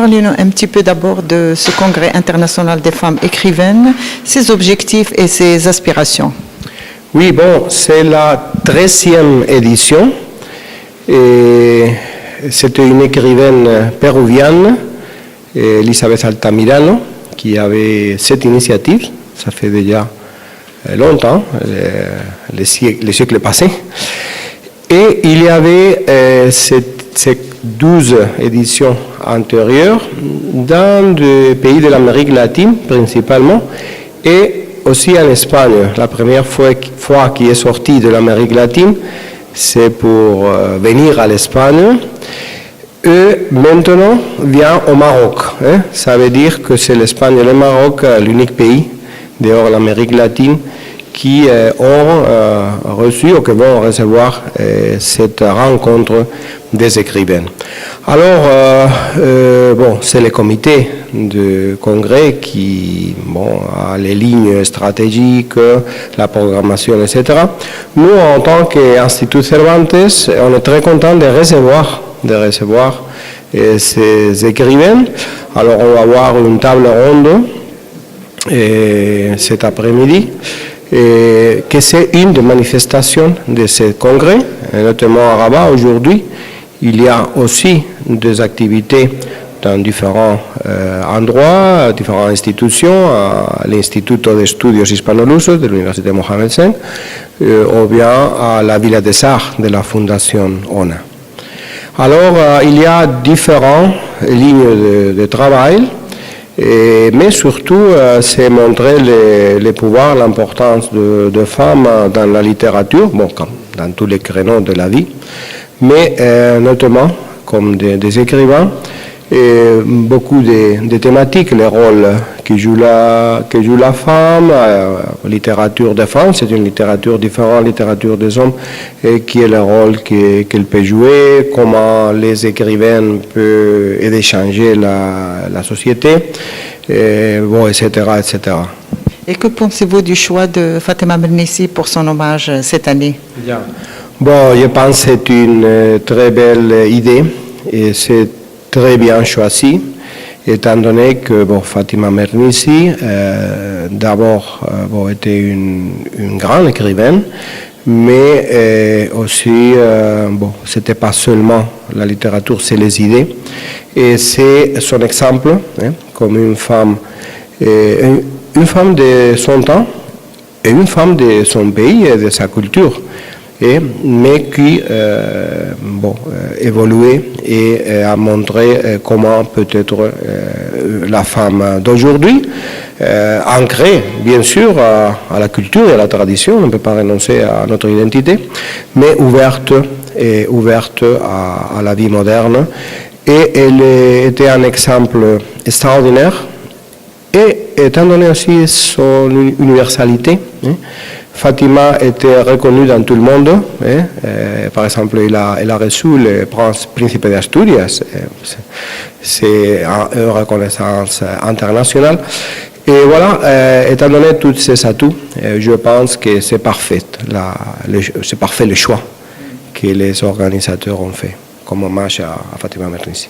Parlez-nous un petit peu d'abord de ce congrès international des femmes écrivaines, ses objectifs et ses aspirations. Oui, bon, c'est la 13e édition. Et c'était une écrivaine péruvienne, Elisabeth Altamirano, qui avait cette initiative. Ça fait déjà longtemps, les siècles passés. Et il y avait ces 12 éditions antérieures dans des pays de l'Amérique latine principalement et aussi en Espagne. La première fois qu'il est sorti de l'Amérique latine, c'est pour venir à l'Espagne. Et maintenant vient au Maroc. Ça veut dire que c'est l'Espagne et le Maroc l'unique pays dehors de l'Amérique latine qui ont reçu ou qui vont recevoir cette rencontre des écrivaines. Alors, c'est le comité de congrès qui a les lignes stratégiques, la programmation, etc. Nous, en tant qu'Institut Cervantes, on est très contents de recevoir ces écrivaines. Alors, on va avoir une table ronde cet après-midi. Que c'est une des manifestations de ce congrès, notamment à Rabat aujourd'hui. Il y a aussi des activités dans différents endroits, différentes institutions, à l'Instituto de Estudios Hispanolusos de l'Université Mohamed V, ou bien à la Villa des Arts de la Fondation ONA. Alors, il y a différentes lignes de travail. Mais surtout, c'est montrer le pouvoir, l'importance de femmes dans la littérature, comme dans tous les créneaux de la vie, mais notamment comme des écrivains, et beaucoup de thématiques, les rôles que joue la femme, littérature des femmes, c'est une littérature différente, littérature des hommes, et qui est le rôle qu'elle peut jouer, comment les écrivains peuvent aider à changer la société, etc., etc. Et que pensez-vous du choix de Fatima Mernissi pour son hommage cette année? Bien. Bon, je pense que c'est une très belle idée et c'est très bien choisi, étant donné que Fatima Mernissi, d'abord, était une grande écrivaine, mais aussi, c'était pas seulement la littérature, c'est les idées, et c'est son exemple, comme une femme de son temps et une femme de son pays et de sa culture. Mais qui évoluait et a montré comment peut-être la femme d'aujourd'hui, ancrée bien sûr à la culture et à la tradition, on ne peut pas renoncer à notre identité, mais ouverte à la vie moderne. Et elle était un exemple extraordinaire, et étant donné aussi son universalité, Fatima était reconnue dans tout le monde. Par exemple, elle a reçu le Príncipe d'Asturias. C'est une reconnaissance internationale. Et voilà, étant donné tous ces atouts, je pense que c'est parfait le choix que les organisateurs ont fait comme hommage à Fatima Mernissi.